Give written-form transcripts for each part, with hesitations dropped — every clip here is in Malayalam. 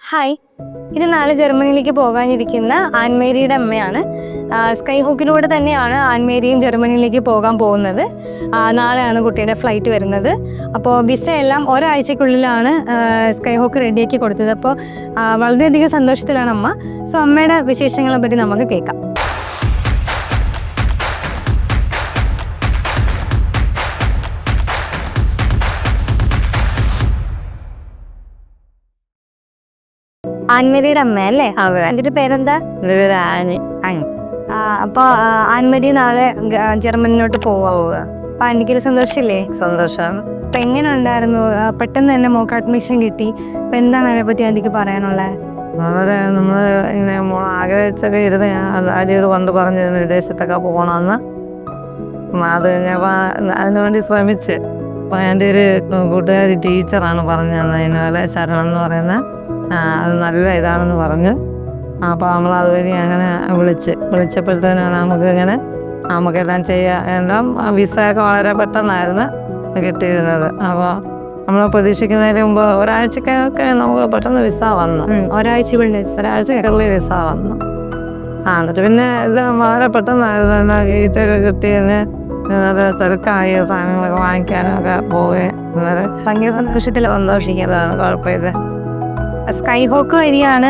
ഹായ്, ഇത് നാളെ ജർമ്മനിയിലേക്ക് പോകാനിരിക്കുന്ന ആൻമേരിയുടെ അമ്മയാണ്. സ്കൈ ഹോക്കിലൂടെ തന്നെയാണ് ആൻമേരിയും ജർമ്മനിയിലേക്ക് പോകാൻ പോകുന്നത്. നാളെയാണ് കുട്ടിയുടെ ഫ്ലൈറ്റ് വരുന്നത്. അപ്പോൾ വിസ എല്ലാം ഒരാഴ്ചക്കുള്ളിലാണ് സ്കൈ ഹോക്ക് റെഡിയാക്കി കൊടുത്തത്. അപ്പോൾ വളരെയധികം സന്തോഷത്തിലാണ് അമ്മ. സോ അമ്മയുടെ വിശേഷങ്ങളെ പറ്റി നമുക്ക് കേൾക്കാം. ആൻമരിയുടെ അമ്മ അല്ലേ? എന്നിട്ട് പേരെന്താ? അപ്പൊ ആൻമരി നാളെ ജർമ്മനിലോട്ട് പോവുക. അപ്പൊ ആന്റിക്ക് സന്തോഷമില്ലേ? സന്തോഷമാണ്. അപ്പൊ എങ്ങനെ ഉണ്ടായിരുന്നു? പെട്ടെന്ന് തന്നെ മോക്ക് അഡ്മിഷൻ കിട്ടി. അപ്പൊ എന്താണ് അതിനെ പറ്റി ആന്റിക്ക് പറയാനുള്ളത്? വളരെ നമ്മള് ഇങ്ങനെ ആഗ്രഹിച്ചൊക്കെ ഇരുന്ന് അടിയോട് കൊണ്ട് പറഞ്ഞിരുന്നു വിദേശത്തൊക്കെ പോകണമെന്ന്. അത് കഴിഞ്ഞപ്പോൾ അതിനുവേണ്ടി ശ്രമിച്ച്. അപ്പോൾ എൻ്റെ ഒരു കൂട്ടുകാരി ടീച്ചറാണ് പറഞ്ഞു തന്നതിന് പോലെ ശരണം എന്ന് പറയുന്ന അത് നല്ല ഇതാണെന്ന് പറഞ്ഞ്. അപ്പോൾ നമ്മൾ അതുവഴി അങ്ങനെ വിളിച്ചപ്പോഴത്തേനാണ് നമുക്കെല്ലാം ചെയ്യാം. എല്ലാം വിസയൊക്കെ വളരെ പെട്ടെന്നായിരുന്നു കിട്ടിയിരുന്നത്. അപ്പോൾ നമ്മൾ പ്രതീക്ഷിക്കുന്നതിന് മുമ്പ് ഒരാഴ്ചക്കൊക്കെ നമുക്ക് പെട്ടെന്ന് വിസ വന്നു. ഒരാഴ്ചക്കുള്ളിൽ വിസ വന്നു. എന്നിട്ട് പിന്നെ എല്ലാം വളരെ പെട്ടെന്നായിരുന്നു. ഗേറ്റൊക്കെ കിട്ടിയതിന് തിരക്കായി സാധനങ്ങളൊക്കെ വാങ്ങിക്കാനൊക്കെ പോവുകയും ഭയങ്കര സന്തോഷിക്കുന്നതാണ്. കുഴപ്പമില്ല. സ്കൈ ഹോക്ക് വഴിയാണ്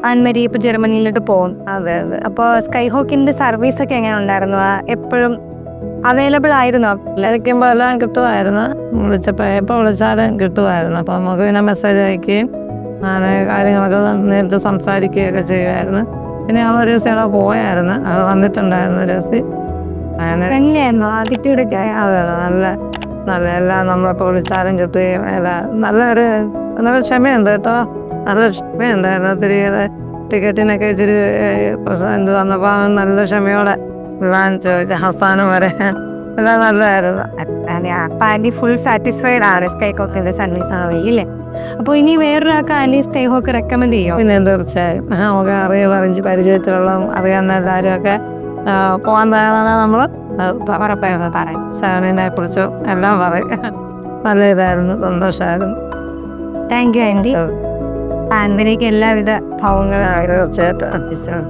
ആൻമരി ഇപ്പൊ ജർമ്മനിയിലോട്ട് പോകും. അതെ. അപ്പോൾ സ്കൈ ഹോക്കിന്റെ സർവീസ് ഒക്കെ എങ്ങനെ ഉണ്ടായിരുന്നു? എപ്പോഴും അവൈലബിൾ ആയിരുന്നോ? വിളിക്കുമ്പോൾ എല്ലാം കിട്ടുമായിരുന്നു. എപ്പോൾ വിളിച്ചാലും കിട്ടുമായിരുന്നു. അപ്പോൾ നമുക്ക് പിന്നെ മെസ്സേജ് അയക്കുകയും അങ്ങനെ കാര്യങ്ങളൊക്കെ നേരിട്ട് സംസാരിക്കുകയൊക്കെ ചെയ്യുമായിരുന്നു. പിന്നെ നമ്മൾ ഒരു ദിവസം അവിടെ പോയായിരുന്നു. അത് വന്നിട്ടുണ്ടായിരുന്നു ഒരു ദിവസം. ആദിത്യയുടെ അതെ, നല്ല എല്ലാം നമ്മളിപ്പോൾ വിളിച്ചാലും കിട്ടുകയും നല്ല ക്ഷമയുണ്ട് കേട്ടോ. നല്ല ക്ഷമയുണ്ടായിരുന്നു. തിരികെ ടിക്കറ്റിനൊക്കെ ഇച്ചിരി % തന്നപ്പോൾ നല്ല ക്ഷമയോടെ എല്ലാം ചോദിച്ച അവസാനം വരെ എല്ലാം നല്ലതായിരുന്നു. ആന്റി ഫുൾ സാറ്റിസ്ഫൈഡ് ആണ് സ്കൈ ഹോക്കിന്റെ സർവീസ് ആവുകയില്ലേ? അപ്പോൾ ഇനി വേറൊരാൾക്ക് ആന്റി സ്കൈ ഹോക്ക് റെക്കമെൻഡ് ചെയ്യും? പിന്നെ തീർച്ചയായും നമുക്ക് പരിചയത്തിലുള്ള അറിയാവുന്ന എല്ലാവരും ഒക്കെ പോകാൻ തയ്യാറാണ്. നമ്മൾ ഉറപ്പായിരുന്നു പറയും. ശരണിനെ കുറിച്ചും എല്ലാം പറയും. നല്ല ഇതായിരുന്നു, സന്തോഷമായിരുന്നു. Thank you aunty. ആൻമരിക്ക് എല്ലാവിധ ഭാവങ്ങളും തീർച്ചയായിട്ടും.